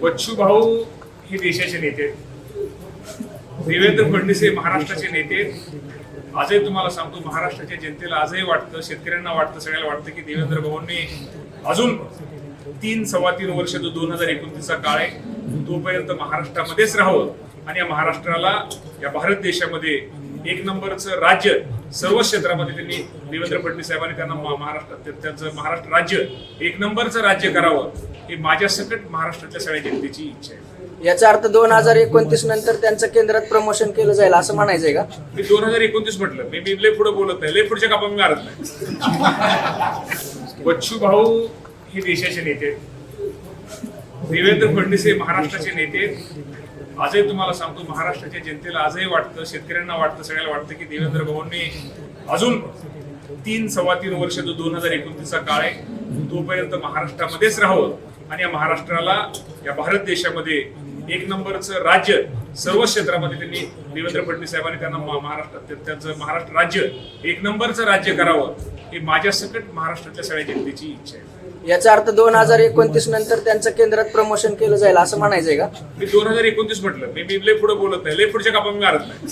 बच्चू भाऊ हे देशाचे नेते आहेत. देवेंद्र फडणवीस हे महाराष्ट्राचे नेते आहेत. आजही तुम्हाला सांगतो, महाराष्ट्राच्या जनतेला आजही वाटतं, शेतकऱ्यांना वाटतं, सगळ्याला वाटतं की देवेंद्र भाऊंनी अजून 3-3.25 वर्ष जो 2029चा काळ आहे तोपर्यंत महाराष्ट्रामध्येच राहावं आणि या महाराष्ट्राला, या भारत देशामध्ये एक नंबरचं राज्य सर्व क्षेत्रामध्ये त्यांनी, देवेंद्र फडणवीस साहेबांनी त्यांना त्यांचं महाराष्ट्र राज्य एक नंबरचं राज्य करावं ही माझ्या सकट महाराष्ट्रातल्या सगळ्या जनतेची इच्छा आहे. याचा अर्थ 2029 नंतर त्यांचं केंद्रात प्रमोशन केलं जाईल असं म्हणायचंय का? मी 2029 म्हटलं, मी लय पुढे बोलत नाही, लय पुढच्या कापा मी मारत नाही. बच्चू भाऊ हे देशाचे नेते आहेत. देवेंद्र फडणवीस हे महाराष्ट्राचे नेते आहेत. आजही तुम्हाला सांगतो, महाराष्ट्राच्या जनतेला आजही वाटतं, शेतकऱ्यांना वाटतं, सगळ्याला वाटतं की देवेंद्र भाऊंनी अजून 3-3.25 वर्ष जो 2029चा काळ आहे तोपर्यंत महाराष्ट्रामध्येच राहावं आणि या महाराष्ट्राला, या भारत देशामध्ये एक नंबरचं राज्य सर्व क्षेत्रामध्ये त्यांनी, देवेंद्र फडणवीस साहेबांनी त्यांना त्यांचं महाराष्ट्र राज्य एक नंबरचं राज्य करावं ही माझ्या सकट महाराष्ट्रातल्या सगळ्या जनतेची इच्छा आहे. याचा अर्थ 2029 नंतर त्यांचं केंद्रात प्रमोशन केलं जाईल असं म्हणायचंय का? मी 2029 म्हटलं, मी लय पुढे बोलत नाही, लय पुढच्या कापा मी मारत नाही.